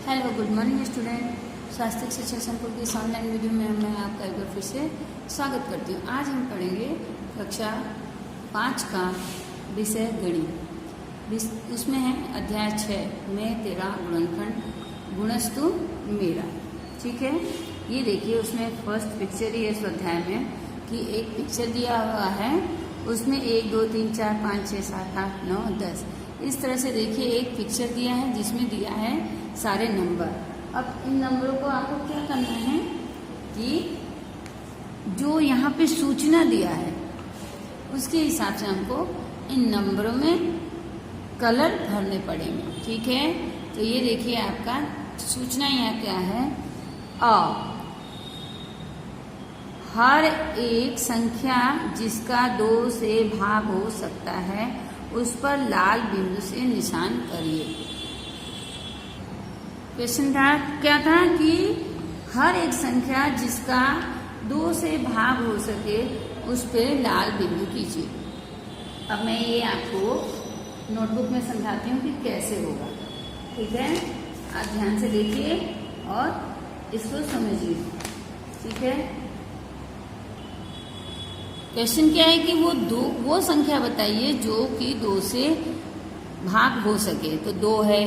Hello good morning student. स्वास्थ्य शिक्षा संकुल की इस ऑनलाइन वीडियो में मैं आपका एक बार फिर से स्वागत करती हूँ। आज हम पढ़ेंगे कक्षा 5 का विषय गणित। उसमें है अध्याय 6 में तेरा गुणनखंड गुणस्तु मेरा। ठीक है, ये देखिए उसमें फर्स्ट पिक्चर ही है इस अध्याय में कि एक पिक्चर दिया हुआ है, उसमें 1 2 3 4 5 6 7 8 9 10 इस तरह से देखिए एक पिक्चर दिया है जिसमें दिया है सारे नंबर। अब इन नंबरों को आपको क्या करना है कि जो यहाँ पे सूचना दिया है उसके हिसाब से हमको इन नंबरों में कलर भरने पड़ेंगे। ठीक है, तो ये देखिए आपका सूचना यहाँ क्या है। हर एक संख्या जिसका 2 से भाग हो सकता है उस पर लाल बिंदु से निशान करिए। क्वेश्चन था क्या था कि हर एक संख्या जिसका 2 से भाग हो सके उस पर लाल बिंदु कीजिए। अब मैं ये आपको नोटबुक में समझाती हूँ कि कैसे होगा। ठीक है, आप ध्यान से देखिए और इसको समझिए। ठीक है, क्वेश्चन क्या है कि वो संख्या बताइए जो कि 2 से भाग हो सके। तो 2 है,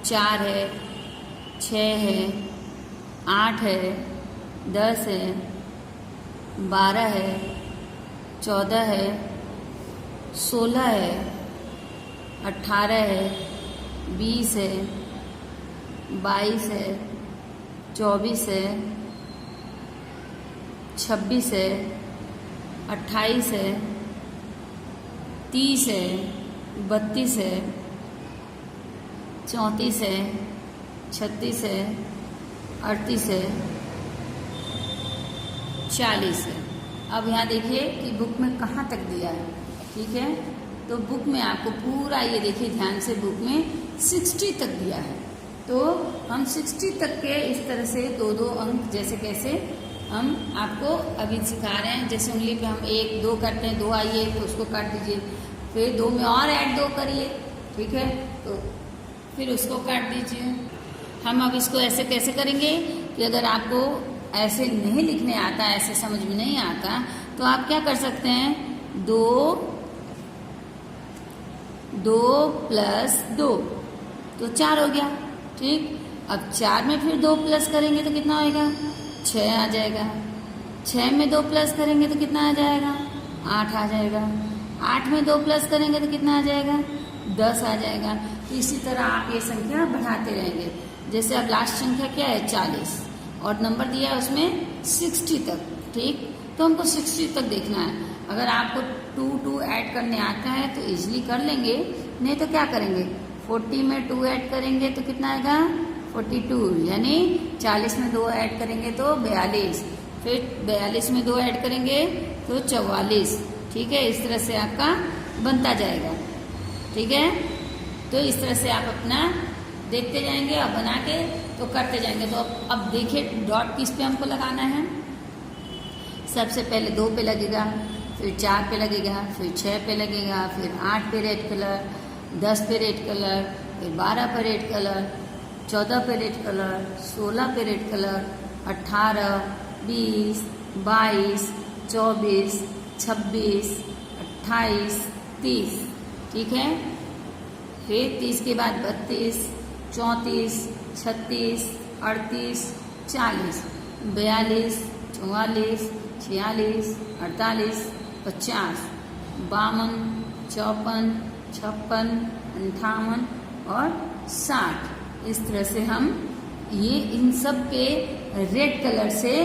4 है, 6 है, 8 है, 10 है, 12 है, 14 है, 16 है, 18 है, 20 है, 22 है, 24 है, 26 है, 28 है, 30 है, 32 है, 34 है, 36 है, 38 है, 40 है। अब यहाँ देखिए कि बुक में कहाँ तक दिया है। ठीक है, तो बुक में आपको पूरा ये देखिए ध्यान से, बुक में 60 तक दिया है। तो हम 60 तक के इस तरह से 2-2 अंक जैसे कैसे हम आपको अभी सिखा रहे हैं। जैसे उंगली पे हम 1 2 करते हैं, 2 आइए तो उसको काट दीजिए, फिर 2 में और ऐड 2 करिए। ठीक है, तो फिर उसको काट दीजिए। हम अब इसको ऐसे कैसे करेंगे कि अगर आपको ऐसे नहीं लिखने आता, ऐसे समझ में नहीं आता, तो आप क्या कर सकते हैं, 2 प्लस 2 तो 4 हो गया। ठीक, अब 4 में फिर 2 प्लस करेंगे तो कितना होएगा, 6 आ जाएगा। 6 में 2 प्लस करेंगे तो कितना आ जाएगा, 8 आ जाएगा। 8 में 2 प्लस करेंगे तो कितना आ जाएगा, 10 आ जाएगा। तो इसी तरह आप ये संख्या बढ़ाते रहेंगे। जैसे अब लास्ट संख्या क्या है, 40 और नंबर दिया है उसमें 60 तक। ठीक, तो हमको 60 तक देखना है। अगर आपको 2 ऐड करने आता है तो इजीली कर लेंगे, नहीं तो क्या करेंगे, 40 में 2 ऐड करेंगे तो कितना आएगा, 42, यानी 40 में 2 ऐड करेंगे तो 42, फिर 42 में 2 ऐड करेंगे तो 44। ठीक है, इस तरह से आपका बनता जाएगा। ठीक है, तो इस तरह से आप अपना देखते जाएंगे और बना के तो करते जाएंगे। तो अब देखिए डॉट किस पे हमको लगाना है। सबसे पहले 2 पे लगेगा, फिर 4 पे लगेगा, फिर 6 पे लगेगा, फिर 8 पे रेड कलर, 10 पे रेड कलर, फिर 12 पे रेड कलर, 14 पे रेड कलर, 16 पे रेड कलर, 18, 20, 22, 24, 26, 28, 30। ठीक है, फिर 30 के बाद 32, 34, 36, 38, 40, 42, 44, 46, 48, 50, 52, 54, 56, 58 और 60। इस तरह से हम ये इन सब पे रेड कलर से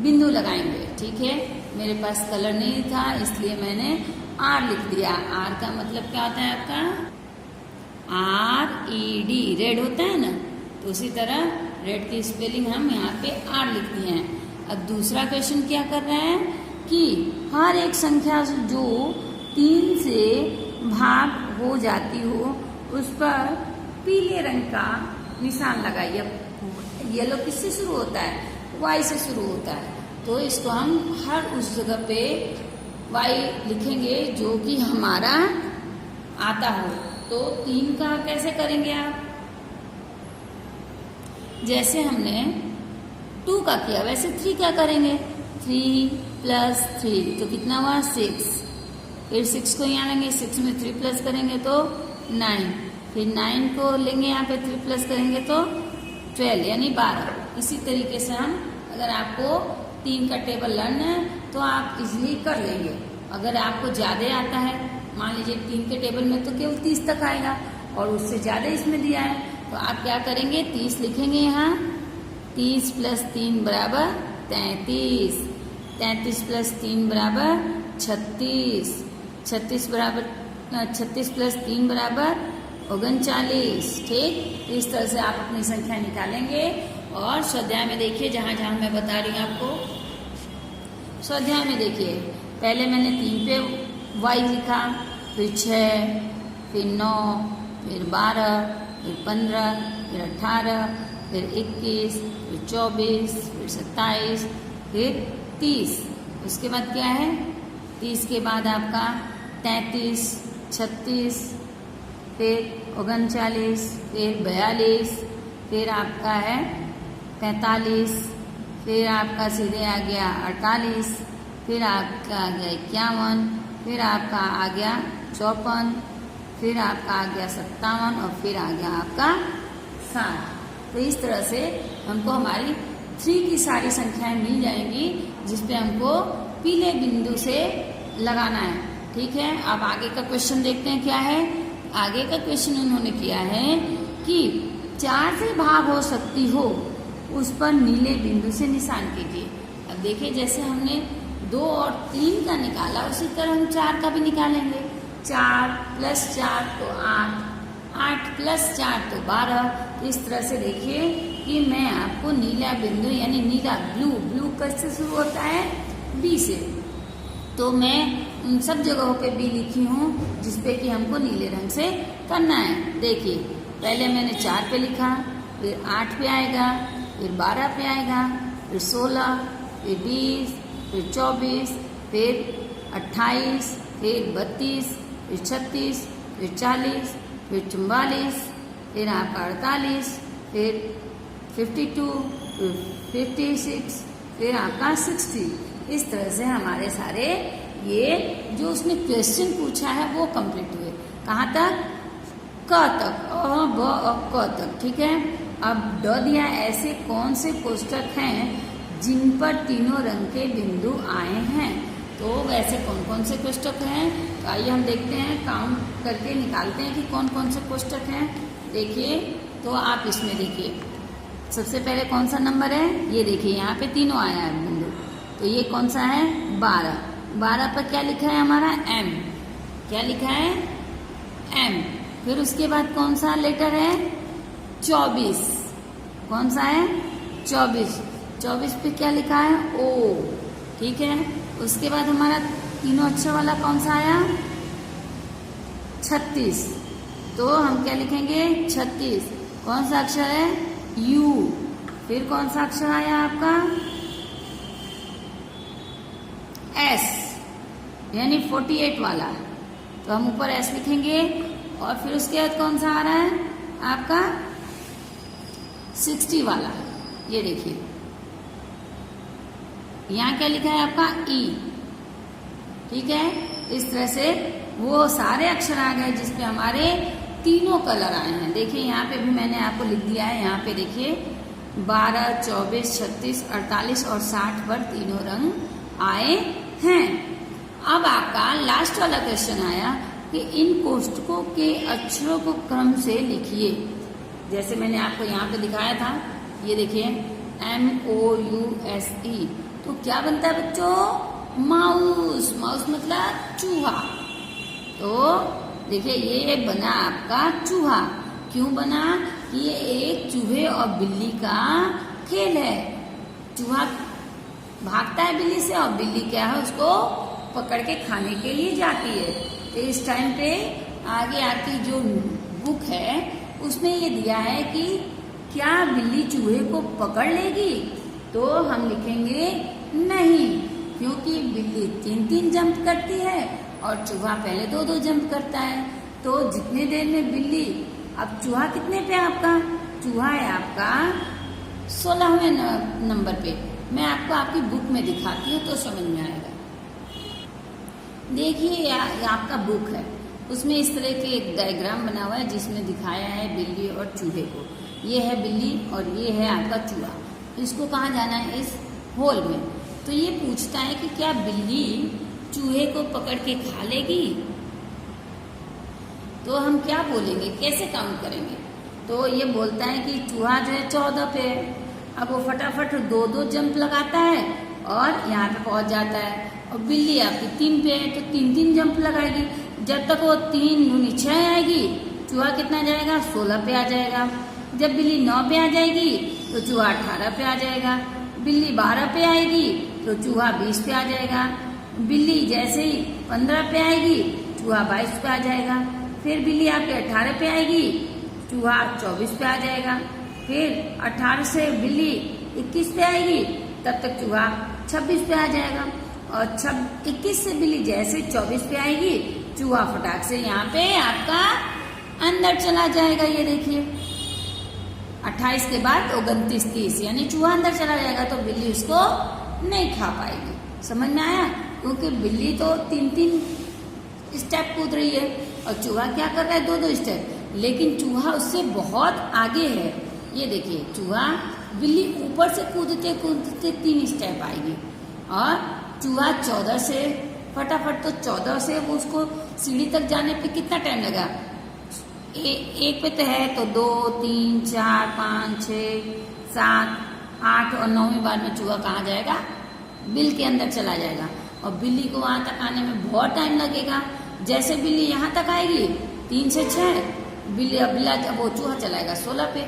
बिंदु लगाएंगे। ठीक है, मेरे पास कलर नहीं था इसलिए मैंने R लिख दिया। R का मतलब क्या होता है आपका, RED, रेड होता है ना, तो उसी तरह रेड की स्पेलिंग हम यहाँ पे R लिख दिए हैं। अब दूसरा क्वेश्चन क्या कर रहे हैं कि हर एक संख्या जो 3 से भाग हो जाती हो उस पर पीले रंग का निशान लगाइए। येलो किससे शुरू होता है, Y से शुरू होता है, तो इसको हम हर उस जगह पे Y लिखेंगे जो कि हमारा आता हो। तो 3 का कैसे करेंगे आप, जैसे हमने 2 का किया वैसे 3 का करेंगे। 3 + 3 तो कितना हुआ 6। फिर 6 को यहाँ लेंगे, 6 में 3 प्लस करेंगे तो 9। फिर 9 को लेंगे यहाँ पे 3 प्लस करेंगे तो 12 यानी 12। इसी तरीके से हम अगर आपको 3 का टेबल लर्न है तो आप इजीली कर लेंगे। अगर आपको ज़्यादा आता है, मान लीजिए 3 के टेबल में तो केवल 30 तक आएगा और उससे ज़्यादा इसमें दिया है, तो आप क्या करेंगे 30 लिखेंगे यहाँ। 30 + 3 = 33। 33 + 3 = 36। 36 + 3 = 39। ठीक, इस तरह से आप अपनी संख्या निकालेंगे। और स्वाध्याय में देखिए, जहाँ जहाँ मैं बता रही हूँ आपको। स्वाध्याय में देखिए, पहले मैंने 3 पे y लिखा, फिर 6, फिर 9, फिर 12, फिर 15, फिर 18, फिर 21, फिर 24, फिर 27, फिर 30। उसके बाद क्या है 30 के बाद आपका 33, 36, फिर 39, फिर 42, फिर आपका है 45, फिर आपका सीधे आ गया 48, फिर आपका आ गया 51, फिर आपका आ गया 54, फिर आपका आ गया 57 और फिर आ गया आपका 60। तो इस तरह से हमको हमारी 3 की सारी संख्याएं मिल जाएंगी, जिसपे हमको पीले बिंदु से लगाना है। ठीक है, अब आगे का क्वेश्चन देखते हैं क्या है। आगे का क्वेश्चन उन्होंने किया है कि 4 से भाग हो सकती हो, उस पर नीले बिंदु से निशान कीजिए। अब देखिए, जैसे हमने 2 और 3 का निकाला, उसी तरह हम 4 का भी निकालेंगे। 4 + 4 तो 8, 8 + 4 तो 12। इस तरह से देखिए कि मैं आपको नीला बिंदु यानी नीला ब्लू कैसे शुरू होता है बी से, तो मैं उन सब जगहों पे बी लिखी हूँ जिसपे कि हमको नीले रंग से करना है। देखिए, पहले मैंने 4 पे लिखा, फिर 8 पे आएगा, फिर 12 पे आएगा, फिर 16, फिर 20, फिर 24, फिर 28, फिर 32, फिर 36, फिर 40, फिर 44, फिर आपका 48, फिर 52, फिर 56, फिर आपका 60। इस तरह से हमारे सारे ये जो उसने क्वेश्चन पूछा है वो कंप्लीट हुए। कहाँ तक? क तक, अ ब अ क तक। ठीक है, अब ड दिया, ऐसे कौन से कोष्ठक हैं जिन पर तीनों रंग के बिंदु आए हैं। तो वैसे कौन कौन से कोष्ठक हैं, तो आइए हम देखते हैं, काउंट करके निकालते हैं कि कौन कौन से कोष्ठक हैं। देखिए, तो आप इसमें देखिए, सबसे पहले कौन सा नंबर है, ये देखिए यहाँ पे तीनों आया है बिंदु, तो ये कौन सा है 12। 12 पर क्या लिखा है हमारा M, क्या लिखा है M। फिर उसके बाद कौन सा लेटर है 24, कौन सा है 24। 24 पे क्या लिखा है O। ठीक है, उसके बाद हमारा तीनों अक्षर वाला कौन सा आया 36, तो हम क्या लिखेंगे 36। कौन सा अक्षर है U। फिर कौन सा अक्षर आया आपका S यानी 48 वाला, तो हम ऊपर S लिखेंगे। और फिर उसके बाद कौन सा आ रहा है आपका 60 वाला, ये देखिए यहाँ क्या लिखा है आपका E। ठीक है, इस तरह से वो सारे अक्षर आ गए जिसपे हमारे तीनों कलर आए हैं। देखिए यहाँ पे भी मैंने आपको लिख दिया है, यहाँ पे देखिए 12, 24, 36, 48 और 60 पर तीनों रंग आए हैं। अब आपका लास्ट वाला क्वेश्चन आया कि इन कोष्ठकों के अक्षरों को क्रम से लिखिए। जैसे मैंने आपको यहाँ पे दिखाया था, ये देखिए MOUSE, तो क्या बनता है बच्चों माउस। माउस मतलब चूहा। तो देखिए ये बना आपका चूहा। क्यों बना कि ये एक चूहे और बिल्ली का खेल है। चूहा भागता है बिल्ली से और बिल्ली क्या है उसको पकड़ के खाने के लिए जाती है। तो इस टाइम पे आगे आपकी जो बुक है उसमें ये दिया है कि क्या बिल्ली चूहे को पकड़ लेगी, तो हम लिखेंगे नहीं, क्योंकि बिल्ली 3-3 जंप करती है और चूहा पहले 2-2 जंप करता है। तो जितने देर में बिल्ली, अब चूहा कितने पे आपका, चूहा है आपका 16वें नंबर पे मैं आपको आपकी बुक में दिखाती हूँ तो समझ में आएगा। देखिए ये आपका बुक है, उसमें इस तरह के एक डायग्राम बना हुआ है जिसमें दिखाया है बिल्ली और चूहे को। ये है बिल्ली और ये है आपका चूहा। इसको कहाँ जाना है? इस होल में। तो ये पूछता है कि क्या बिल्ली चूहे को पकड़ के खा लेगी? तो हम क्या बोलेंगे, कैसे काउंट करेंगे? तो ये बोलता है कि चूहा जो है 14 पे है। अब वो फटाफट 2-2 जंप लगाता है और यहाँ पे पहुंच जाता है। और बिल्ली आपकी 3 पे है तो 3-3 जंप लगाएगी। जब तक वो 3 दूनी 6 आएगी, चूहा कितना जाएगा? 16 पे आ जाएगा। जब बिल्ली 9 पे आ जाएगी तो चूहा 18 पे आ जाएगा। बिल्ली 12 पे आएगी तो चूहा 20 पे आ जाएगा। बिल्ली जैसे ही 15 पे आएगी चूहा 22 पे आ जाएगा। फिर बिल्ली आपके 18 पे आएगी, चूहा 24 पे आ जाएगा। फिर 18 से बिल्ली 21 पे आएगी, तब तक चूहा 26 पे आ जाएगा। और 21 से बिल्ली जैसे 24 पे आएगी, चूहा फटाक से यहाँ पे आपका अंदर चला जाएगा। ये देखिए 28 के बाद 29, 30 यानी चूहा अंदर चला जाएगा तो बिल्ली उसको नहीं खा पाएगी। समझ में आया? क्योंकि बिल्ली तो 3-3 स्टेप कूद रही है और चूहा क्या कर रहा है? 2-2 स्टेप। लेकिन चूहा उससे बहुत आगे है। ये देखिए चूहा, बिल्ली ऊपर से कूदते कूदते 3 स्टेप आएगी और चूहा 14 से फटाफट, तो 14 से वो उसको सीढ़ी तक जाने पे कितना टाइम लगा? एक पे तो है तो 2, 3, 4, 5, 6, 7, 8 और 9वीं बार में चूहा कहाँ जाएगा? बिल के अंदर चला जाएगा। और बिल्ली को वहां तक आने में बहुत टाइम लगेगा। जैसे बिल्ली यहाँ तक आएगी 3 से 6, बिल्ला जब वो चूहा चलाएगा 16 पे,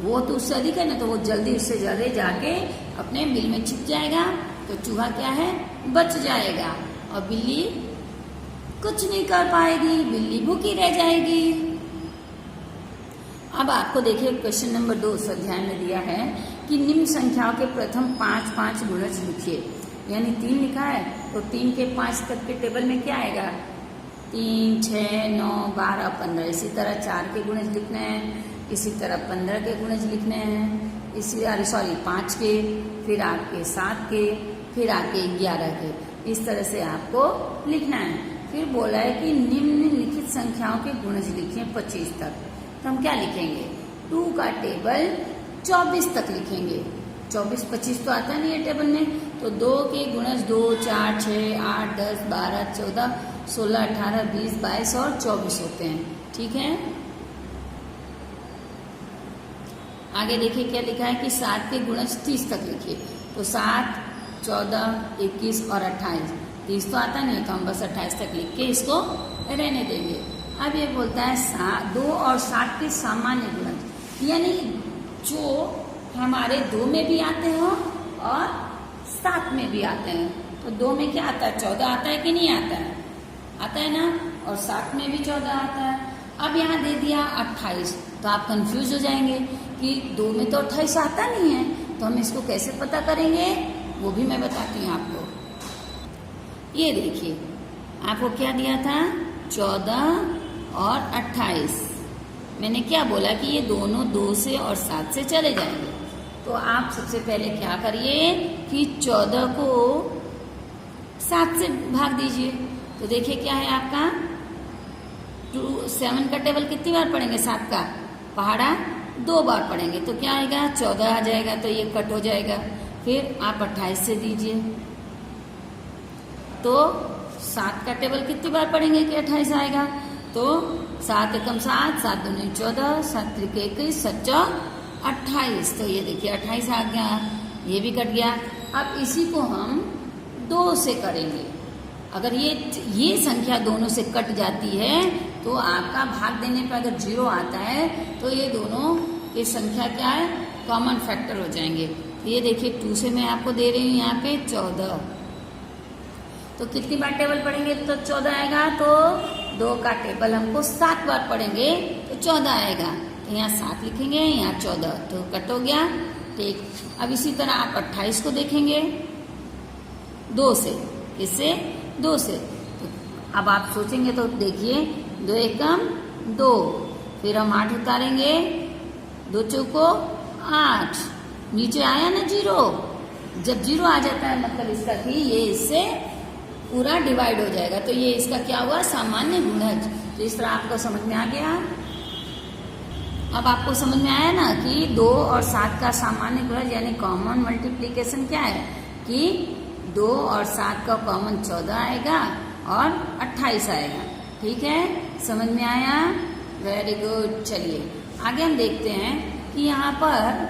वो तो उससे अधिक है ना, तो वो जल्दी उससे जल्दी जाके अपने बिल में छिप जाएगा। तो चूहा क्या है? बच जाएगा और बिल्ली कुछ नहीं कर पाएगी, बिल्ली भूखी रह जाएगी। अब आपको देखिए क्वेश्चन नंबर 2 स्वाध्याय में दिया है कि निम्न संख्याओं के प्रथम 5-5 गुणज लिखिए। यानी 3 लिखा है तो 3 के 5 तक के टेबल में क्या आएगा? 3, 6, 9, 12, 15। इसी तरह 4 के गुणज लिखने हैं, इसी तरह 15 के गुणज लिखने हैं, इसी 5 के, फिर आपके 7 के, फिर आपके 11 के। इस तरह से आपको लिखना है। फिर बोला है कि निम्नलिखित संख्याओं के गुणज लिखिए 25 तक। तो हम क्या लिखेंगे? 2 का टेबल 24 तक लिखेंगे। 24, 25 तो आता नहीं है टेबल में, तो 2 के गुणज 2, 4, 6, 8, 10, 12, 14, 16, 18, 20, 22 और 24 होते हैं। ठीक है, आगे देखिए क्या लिखा है कि 7 के गुणज 30 तक लिखिए। तो 7, 14, 21 और 28। 30 तो आता नहीं है तो हम बस 28 तक लिख के इसको रहने देंगे। अब ये बोलता है 2 और 7 के सामान्य गुणज, यानी जो हमारे 2 में भी आते हो और 7 में भी आते हैं। तो 2 में क्या आता है? 14 आता है कि नहीं आता है? आता है ना। और 7 में भी 14 आता है। अब यहाँ दे दिया 28, तो आप कंफ्यूज हो जाएंगे कि 2 में तो 28 आता नहीं है, तो हम इसको कैसे पता करेंगे वो भी मैं बताती हूँ आपको। ये देखिए आपको क्या दिया था? 14 और 28। मैंने क्या बोला कि ये दोनों 2 से और 7 से चले जाएंगे। तो आप सबसे पहले क्या करिए कि 14 को 7 से भाग दीजिए। तो देखिए क्या है आपका 7 का टेबल कितनी बार पढ़ेंगे? 7 का पहाड़ा 2 बार पढ़ेंगे तो क्या आएगा? 14 आ जाएगा, तो ये कट हो जाएगा। फिर आप 28 से दीजिए तो 7 का टेबल कितनी बार पढ़ेंगे कि 28 आएगा? तो 7 एकम 7, 7 दूनी 14, 7 त्रिक 21, 7 चौक 28। तो ये देखिए 28 आ गया, ये भी कट गया। अब इसी को हम 2 से करेंगे। अगर ये संख्या दोनों से कट जाती है तो आपका भाग देने पर अगर 0 आता है तो ये दोनों की संख्या क्या है? कॉमन फैक्टर हो जाएंगे। तो ये देखिए 2 से मैं आपको दे रही हूँ यहाँ पे 14। तो कितनी बार टेबल पढ़ेंगे तो 14 आएगा? तो 2 का टेबल हमको 7 बार पढ़ेंगे तो 14 आएगा। तो यहाँ 7 लिखेंगे, यहाँ 14, तो कट हो गया। ठीक, अब इसी तरह आप 28 को देखेंगे 2 से। किससे? 2 से। तो अब आप सोचेंगे तो देखिए 2 एकम 2, फिर हम 8 उतारेंगे, 2 चौको 8, नीचे आया ना 0, जब 0 आ जाता है मतलब इसका कि ये इससे पूरा डिवाइड हो जाएगा, तो ये इसका क्या हुआ, सामान्य गुणज। तो इस तरह आपको समझ में आ गया। अब आपको समझ में आया ना कि 2 और 7 का सामान्य गुणज यानी कॉमन मल्टीप्लीकेशन क्या है कि 2 और 7 का कॉमन 14 आएगा और 28 आएगा। ठीक है, समझ में आया, वेरी गुड। चलिए आगे हम देखते हैं कि यहाँ पर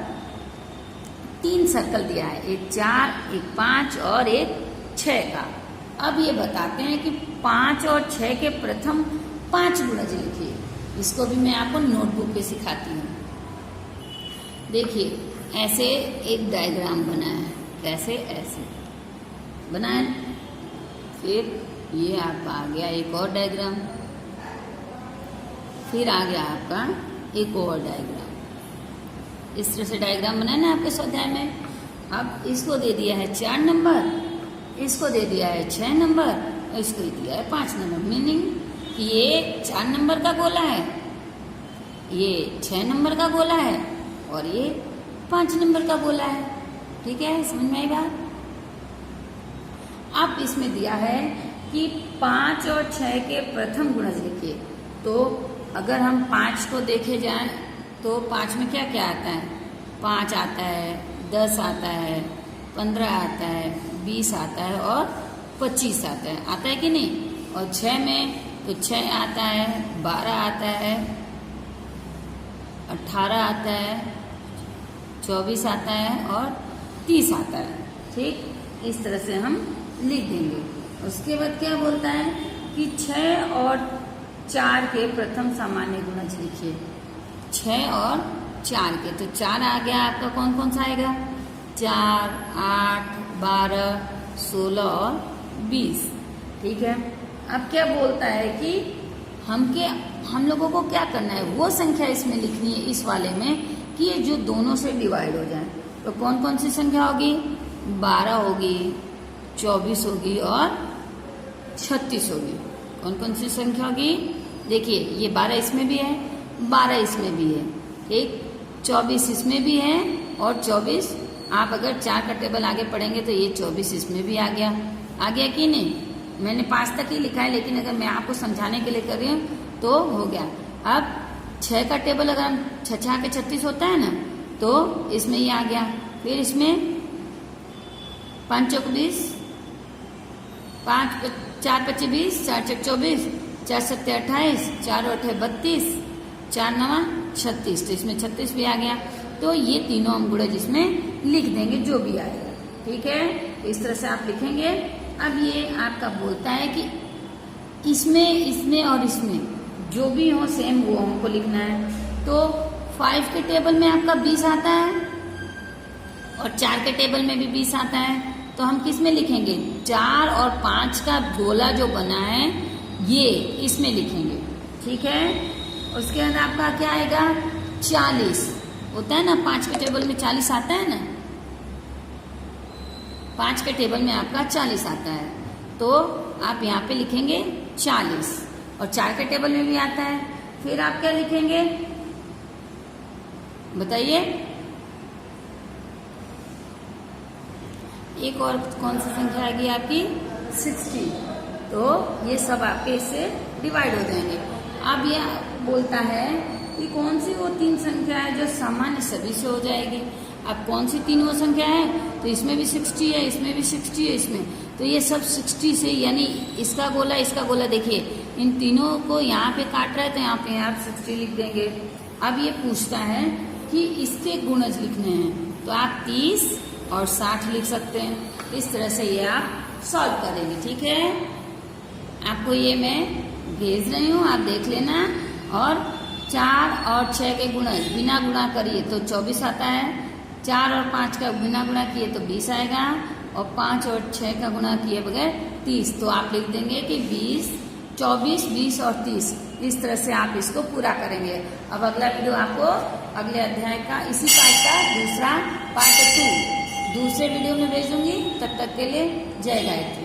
3 सर्कल दिया है, एक 4, एक 5 और एक 6 का। अब ये बताते हैं कि 5 और 6 के प्रथम 5 गुणज लिखिए। इसको भी मैं आपको नोटबुक पे सिखाती हूँ। देखिए ऐसे एक डायग्राम बना है, कैसे, ऐसे बनाए, फिर ये आपका आ गया एक और डायग्राम, फिर आ गया आपका एक और डायग्राम। इस तरह से डायग्राम बनाए ना आपके स्वाध्याय में। अब इसको दे दिया है 4 नंबर, इसको दे दिया है 6 नंबर और इसको दे दिया है 5 नंबर। मीनिंग कि ये 4 नंबर का गोला है, ये 6 नंबर का गोला है और ये 5 नंबर का गोला है। ठीक है, समझ में आई बात। अब इसमें दिया है कि 5 और 6 के प्रथम गुणज लिखिए। तो अगर हम 5 को देखे जाएं तो 5 में क्या क्या आता है, 5 आता है, 10 आता है, 15 आता है, 20 आता है और 25 आता है कि नहीं। और 6 में तो 6 आता है, 12 आता है, 18 आता है, 24 आता है और 30 आता है। ठीक, इस तरह से हम लिख देंगे। उसके बाद क्या बोलता है कि 6 और 4 के प्रथम सामान्य गुणज लिखिए। 6 और 4 के, तो 4 आ गया आपका, कौन कौन सा आएगा, 4, 8, 12, 16 और 20। ठीक है, अब क्या बोलता है कि हम लोगों को क्या करना है, वो संख्या इसमें लिखनी है इस वाले में कि ये जो दोनों से डिवाइड हो जाए। तो कौन कौन सी संख्या होगी, 12 होगी, 24 होगी और 36 होगी। कौन कौन सी संख्या होगी, देखिए ये 12 इसमें भी है, 12 इसमें भी है, ठीक, 24 इसमें भी है और 24, आप अगर 4 का टेबल आगे पढ़ेंगे तो ये 24 इसमें भी आ गया कि नहीं। मैंने 5 तक ही लिखा है, लेकिन अगर मैं आपको समझाने के लिए कर रही हूँ तो हो गया। अब 6 का टेबल अगर हम 6 के 36 होता है ना, तो इसमें ये आ गया। फिर इसमें 5 चौक 20, 4 25 20, 4 चौक 24, 4 सत्ते 28, 4 अठे 32, 4 नवा 36, तो इसमें 36 भी आ गया। तो ये तीनों हम गुणज इसमें लिख देंगे जो भी आएगा। ठीक है, इस तरह से आप लिखेंगे। अब ये आपका बोलता है कि इसमें और इसमें जो भी हो सेम वो हमको लिखना है। तो 5 के टेबल में आपका 20 आता है और 4 के टेबल में भी 20 आता है। तो हम किस में लिखेंगे, 4 और 5 का गोला जो बना है ये इसमें लिखेंगे। ठीक है, उसके बाद आपका क्या आएगा, 40 होता है ना, 5 के टेबल में 40 आता है ना, 5 के टेबल में आपका 40 आता है। तो आप यहाँ पे लिखेंगे 40 और 4 के टेबल में भी आता है। फिर आप क्या लिखेंगे बताइए, एक और कौन सी संख्या आएगी आपकी, 60। तो ये सब आपके इससे डिवाइड हो जाएंगे। अब ये बोलता है कि कौन सी वो 3 संख्या है जो सामान्य सभी से हो जाएगी। अब कौन सी 3 वो संख्या है, तो इसमें भी 60 है, इसमें भी 60 है, इसमें, तो ये सब 60 से, यानी इसका गोला देखिए इन तीनों को यहाँ पे काट रहा है तो यहाँ पे आप 60 लिख देंगे। अब ये पूछता है कि इसके गुणज लिखने हैं, तो आप 30 और 60 लिख सकते हैं। इस तरह से ये आप सॉल्व करेंगे। ठीक है, आपको ये मैं भेज रही हूँ, आप देख लेना। और 4 और 6 के गुणज बिना गुणा करिए तो 24 आता है, 4 और 5 का बिना गुणा किए तो 20 आएगा और 5 और 6 का गुणा किए बगैर 30। तो आप लिख देंगे कि 20, 24, 20 और 30। इस तरह से आप इसको पूरा करेंगे। अब अगला वीडियो आपको अगले अध्याय का इसी पार्ट का दूसरा पार्ट 2 दूसरे वीडियो में भेजूंगी। तब तक के लिए जय गायत्री।